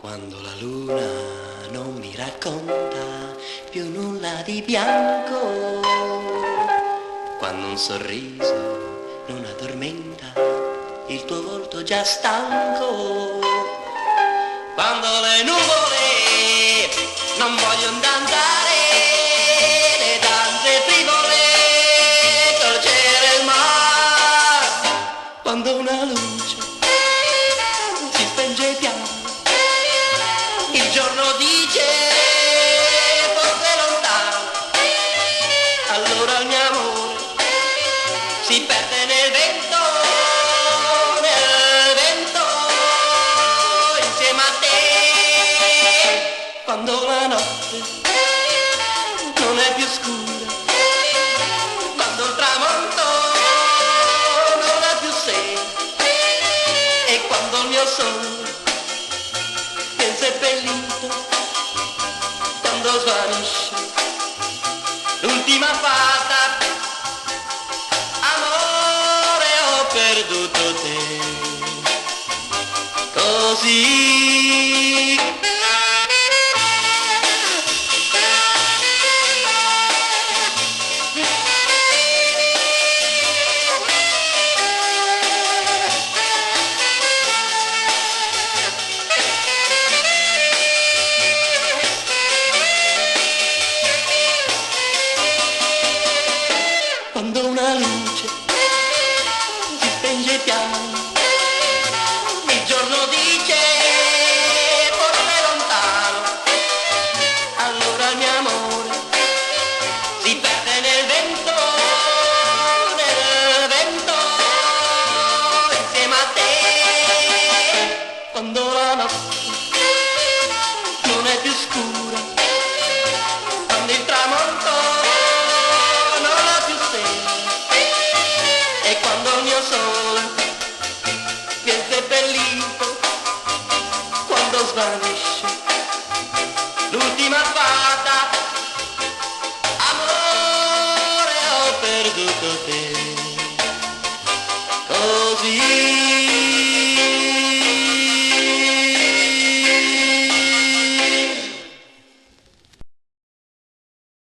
Quando la luna non mi racconta più nulla di bianco, quando un sorriso non addormenta il tuo volto già stanco, quando le nuvole non vogliono andare, le danze frivole, torcere il mare, quando una luce si spenge piano, il giorno dice forse lontano, allora il mio amore si perde nel vento, insieme a te, quando la notte non è più scura, quando il tramonto non ha più sede e quando il mio sole viene seppellito, quando svanisce l'ultima fata, amore ho perduto te, così. Quando una luce si spenge piano, il giorno dice forse lontano, allora il mio amore si perde nel vento, insieme a te, quando la notte non è più scura, quando il tramonto non ha più sede e quando il mio sole viene seppellito, quando svanisce l'ultima fata, amore ho perduto te, così.